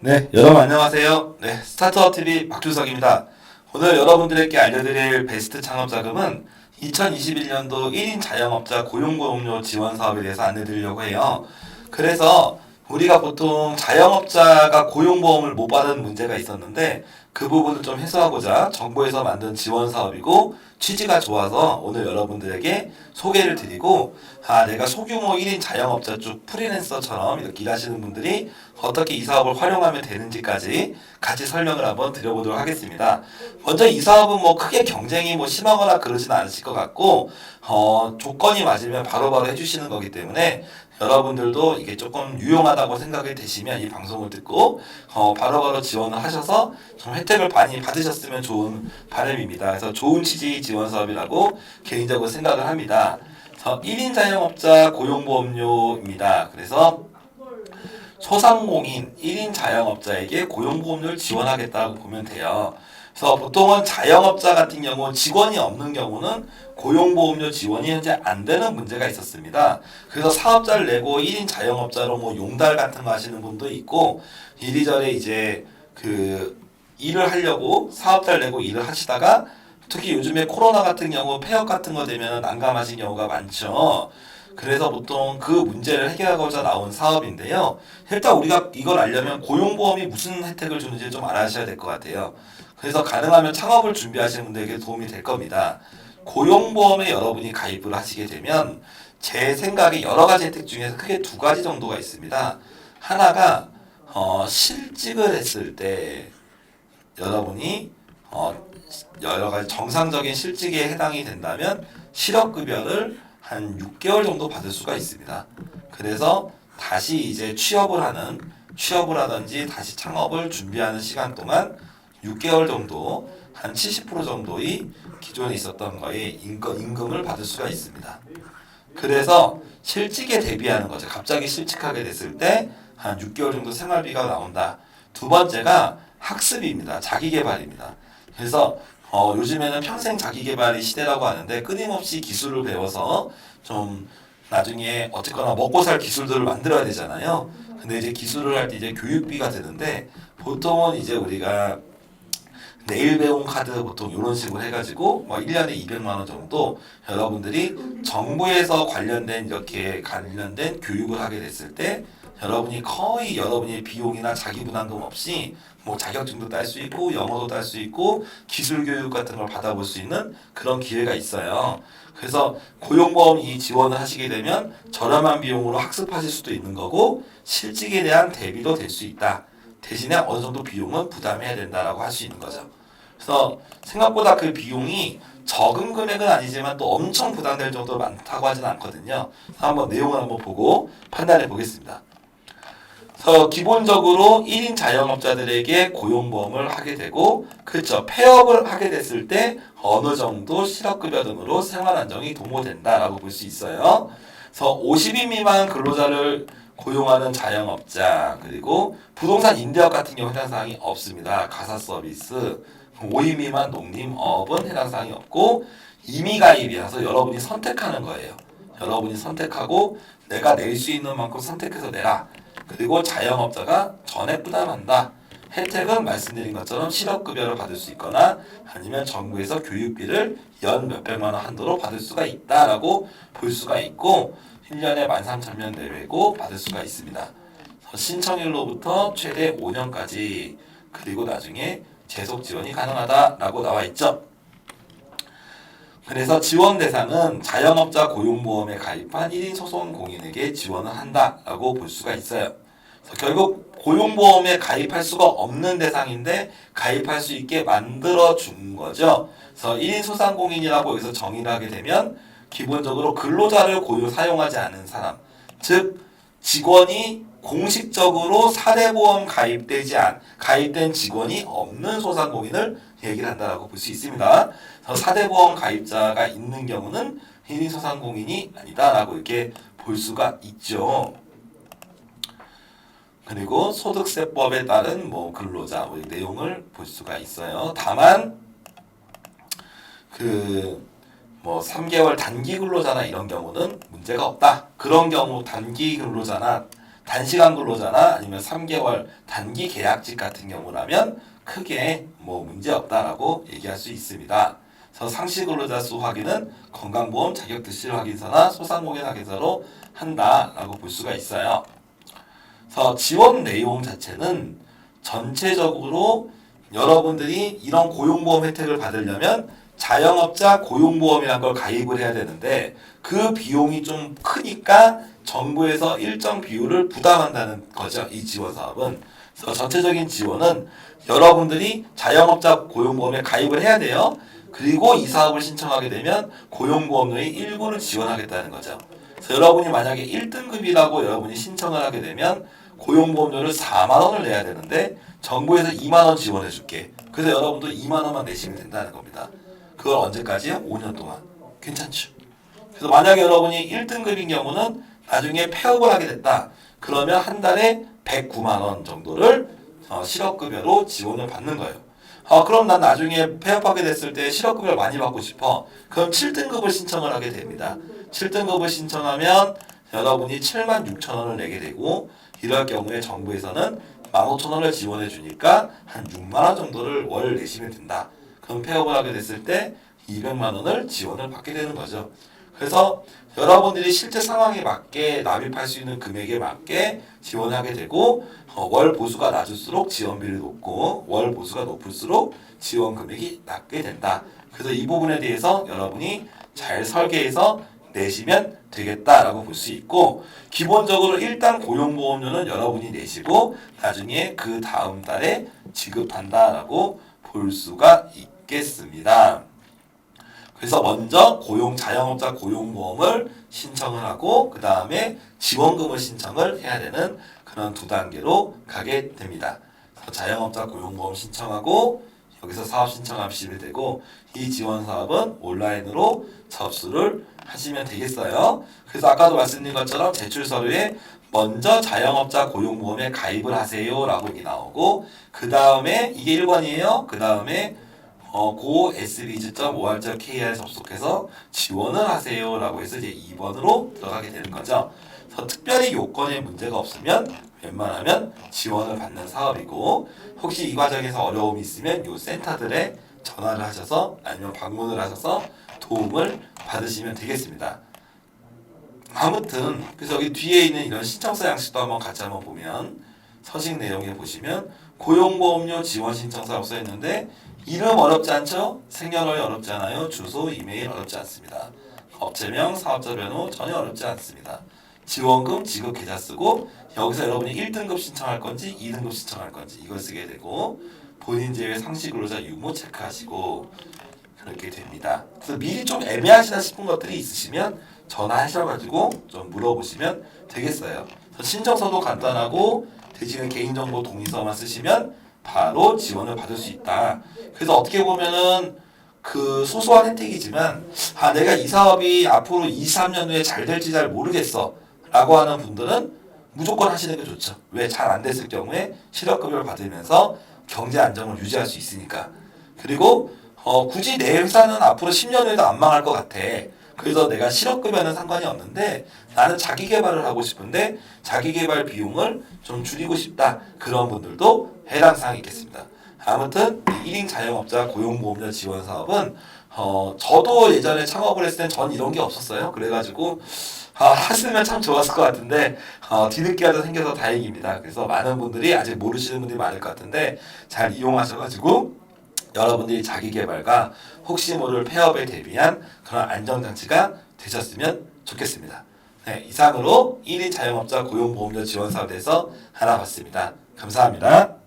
네, 여러분 안녕하세요. 네, 스타트업TV 박주석입니다. 오늘 여러분들에게 알려드릴 베스트 창업자금은 2021년도 1인 자영업자 고용보험료 지원 사업에 대해서 안내드리려고 해요. 그래서 우리가 보통 자영업자가 고용보험을 못 받은 문제가 있었는데 그 부분을 좀 해소하고자 정부에서 만든 지원 사업이고 취지가 좋아서 오늘 여러분들에게 소개를 드리고 내가 소규모 1인 자영업자 쪽 프리랜서처럼 이렇게 일하시는 분들이 어떻게 이 사업을 활용하면 되는지까지 같이 설명을 한번 드려보도록 하겠습니다. 먼저 이 사업은 뭐 크게 경쟁이 뭐 심하거나 그러지는 않으실 것 같고 조건이 맞으면 바로바로 해주시는 거기 때문에 여러분들도 이게 조금 유용하다고 생각이 되시면 이 방송을 듣고 바로바로 지원을 하셔서 좀 혜택을 많이 받으셨으면 좋은 바람입니다. 그래서 좋은 취지 지원 사업이라고 개인적으로 생각을 합니다. 1인 자영업자 고용보험료입니다. 그래서 소상공인 1인 자영업자에게 고용보험료를 지원하겠다고 보면 돼요. 그래서 보통은 자영업자 같은 경우 직원이 없는 경우는 고용보험료 지원이 현재 안 되는 문제가 있었습니다. 그래서 사업자를 내고 1인 자영업자로 뭐 용달 같은 거 하시는 분도 있고 이리저리 이제 그 일을 하려고 사업자를 내고 일을 하시다가 특히 요즘에 코로나 같은 경우 폐업 같은 거 되면 난감하신 경우가 많죠. 그래서 보통 그 문제를 해결하고자 나온 사업인데요. 일단 우리가 이걸 알려면 고용보험이 무슨 혜택을 주는지 좀 알아셔야 될 것 같아요. 그래서 가능하면 창업을 준비하시는 분들에게 도움이 될 겁니다. 고용보험에 여러분이 가입을 하시게 되면 제 생각에 여러 가지 혜택 중에서 크게 두 가지 정도가 있습니다. 하나가 실직을 했을 때 여러분이 여러 가지 정상적인 실직에 해당이 된다면 실업급여를 한 6개월 정도 받을 수가 있습니다. 그래서 다시 이제 취업을 하든지 다시 창업을 준비하는 시간 동안 6개월 정도 한 70% 정도의 기존에 있었던 거에 임금을 받을 수가 있습니다. 그래서 실직에 대비하는 거죠. 갑자기 실직하게 됐을 때 한 6개월 정도 생활비가 나온다. 두 번째가 학습입니다. 자기계발입니다. 그래서 요즘에는 평생 자기계발의 시대라고 하는데 끊임없이 기술을 배워서 좀 나중에 어쨌거나 먹고 살 기술들을 만들어야 되잖아요. 근데 이제 기술을 할 때 이제 교육비가 드는데 보통은 이제 우리가 내일 배움 카드 보통 이런 식으로 해가지고 뭐 1년에 200만 원 정도 여러분들이 정부에서 관련된 교육을 하게 됐을 때 여러분이 거의 여러분의 비용이나 자기 부담금 없이 뭐 자격증도 딸 수 있고 영어도 딸 수 있고 기술 교육 같은 걸 받아볼 수 있는 그런 기회가 있어요. 그래서 고용보험 이 지원을 하시게 되면 저렴한 비용으로 학습하실 수도 있는 거고 실직에 대한 대비도 될 수 있다. 대신에 어느 정도 비용은 부담해야 된다라고 할 수 있는 거죠. 그래서 생각보다 그 비용이 적은 금액은 아니지만 또 엄청 부담될 정도로 많다고 하진 않거든요. 한번 내용을 한번 보고 판단해 보겠습니다. 그래서 기본적으로 1인 자영업자들에게 고용보험을 하게 되고 그렇죠. 폐업을 하게 됐을 때 어느 정도 실업급여 등으로 생활안정이 도모된다라고 볼 수 있어요. 그래서 50인 미만 근로자를 고용하는 자영업자 그리고 부동산 임대업 같은 경우 해당 사항이 없습니다. 가사 서비스 5인 미만 농림업은 해당 사항이 없고 임의가입이라서 여러분이 선택하는 거예요. 여러분이 선택하고 내가 낼 수 있는 만큼 선택해서 내라. 그리고 자영업자가 전액 부담한다. 혜택은 말씀드린 것처럼 실업급여를 받을 수 있거나 아니면 정부에서 교육비를 연 몇백만 원 한도로 받을 수가 있다라고 볼 수가 있고 1년에 13,000원 내외고 받을 수가 있습니다. 신청일로부터 최대 5년까지 그리고 나중에 제속 지원이 가능하다라고 나와 있죠. 그래서 지원 대상은 자영업자 고용보험에 가입한 1인 소상공인에게 지원을 한다라고 볼 수가 있어요. 그래서 결국 고용보험에 가입할 수가 없는 대상인데 가입할 수 있게 만들어 준 거죠. 그래서 1인 소상공인이라고 여기서 정의를 하게 되면 기본적으로 근로자를 사용하지 않은 사람, 즉 직원이 공식적으로 사대보험 가입된 직원이 없는 소상공인을 얘기를 한다라고 볼 수 있습니다. 그래서 사대보험 가입자가 있는 경우는 1인 소상공인이 아니다라고 이렇게 볼 수가 있죠. 그리고 소득세법에 따른 뭐 근로자 내용을 볼 수가 있어요. 다만 뭐 3개월 단기 근로자나 이런 경우는 문제가 없다. 그런 경우 단기 근로자나 단시간 근로자나 아니면 3개월 단기 계약직 같은 경우라면 크게 뭐 문제 없다라고 얘기할 수 있습니다. 그래서 상시 근로자 수 확인은 건강보험 자격 득실 확인서나 소상공인 확인서로 한다라고 볼 수가 있어요. 그래서 지원 내용 자체는 전체적으로 여러분들이 이런 고용보험 혜택을 받으려면 자영업자 고용보험이라는 걸 가입을 해야 되는데 그 비용이 좀 크니까 정부에서 일정 비율을 부담한다는 거죠. 이 지원 사업은. 그래서 전체적인 지원은 여러분들이 자영업자 고용보험에 가입을 해야 돼요. 그리고 이 사업을 신청하게 되면 고용보험료의 일부를 지원하겠다는 거죠. 그래서 여러분이 만약에 1등급이라고 여러분이 신청을 하게 되면 고용보험료를 4만 원을 내야 되는데 정부에서 2만 원 지원해 줄게. 그래서 여러분도 2만 원만 내시면 된다는 겁니다. 그걸 언제까지요? 5년 동안. 괜찮죠? 그래서 만약에 여러분이 1등급인 경우는 나중에 폐업을 하게 됐다. 그러면 한 달에 109만 원 정도를 실업급여로 지원을 받는 거예요. 그럼 난 나중에 폐업하게 됐을 때 실업급여를 많이 받고 싶어. 그럼 7등급을 신청을 하게 됩니다. 7등급을 신청하면 여러분이 7만 6천 원을 내게 되고 이럴 경우에 정부에서는 15,000원을 지원해 주니까 한 6만 원 정도를 월 내시면 된다. 그럼 폐업을 하게 됐을 때 200만 원을 지원을 받게 되는 거죠. 그래서 여러분들이 실제 상황에 맞게 납입할 수 있는 금액에 맞게 지원하게 되고 월 보수가 낮을수록 지원비를 높고 월 보수가 높을수록 지원 금액이 낮게 된다. 그래서 이 부분에 대해서 여러분이 잘 설계해서 내시면 되겠다라고 볼 수 있고 기본적으로 일단 고용보험료는 여러분이 내시고 나중에 그 다음 달에 지급한다라고 볼 수가 있겠습니다. 그래서 먼저 자영업자 고용보험을 신청을 하고 그 다음에 지원금을 신청을 해야 되는 그런 두 단계로 가게 됩니다. 자영업자 고용보험 신청하고 여기서 사업 신청하시면 되고 이 지원 사업은 온라인으로 접수를 하시면 되겠어요. 그래서 아까도 말씀드린 것처럼 제출 서류에 먼저 자영업자 고용보험에 가입을 하세요 라고 이게 나오고 그 다음에 이게 1번이에요. 그 다음에 고 sbiz.or.kr에 접속해서 지원을 하세요 라고 해서 이제 2번으로 들어가게 되는 거죠. 그래서 특별히 요건에 문제가 없으면 웬만하면 지원을 받는 사업이고 혹시 이 과정에서 어려움이 있으면 요 센터들에 전화를 하셔서 아니면 방문을 하셔서 도움을 받으시면 되겠습니다. 아무튼 그래서 여기 뒤에 있는 이런 신청서 양식도 한번 같이 한번 보면 서식 내용에 보시면 고용보험료 지원 신청서라고 써 있는데 이름 어렵지 않죠? 생년월일 어렵지 않아요. 주소, 이메일 어렵지 않습니다. 업체명, 사업자 번호 전혀 어렵지 않습니다. 지원금, 지급 계좌 쓰고 여기서 여러분이 1등급 신청할 건지 2등급 신청할 건지 이걸 쓰게 되고 본인 제외 상시 근로자 유무 체크하시고 그렇게 됩니다. 그래서 미리 좀 애매하시다 싶은 것들이 있으시면 전화하셔가지고 좀 물어보시면 되겠어요. 신청서도 간단하고 대신에 개인정보 동의서만 쓰시면 바로 지원을 받을 수 있다. 그래서 어떻게 보면은 그 소소한 혜택이지만 내가 이 사업이 앞으로 2, 3년 후에 잘 될지 잘 모르겠어 라고 하는 분들은 무조건 하시는 게 좋죠. 왜? 잘 안 됐을 경우에 실업급여를 받으면서 경제 안정을 유지할 수 있으니까. 그리고 굳이 내 회사는 앞으로 10년 후에도 안 망할 것 같아. 그래서 내가 실업급여는 상관이 없는데 나는 자기 개발을 하고 싶은데 자기 개발 비용을 좀 줄이고 싶다. 그런 분들도 해당 사항이 있겠습니다. 아무튼 1인 자영업자 고용보험료 지원 사업은 저도 예전에 창업을 했을 땐 전 이런 게 없었어요. 그래가지고 하시면 참 좋았을 것 같은데 뒤늦게라도 생겨서 다행입니다. 그래서 많은 분들이 아직 모르시는 분들이 많을 것 같은데 잘 이용하셔가지고 여러분들이 자기 개발과 혹시 모를 폐업에 대비한 그런 안정장치가 되셨으면 좋겠습니다. 네, 이상으로 1인 자영업자 고용보험료 지원 사업에 대해서 알아봤습니다. 감사합니다.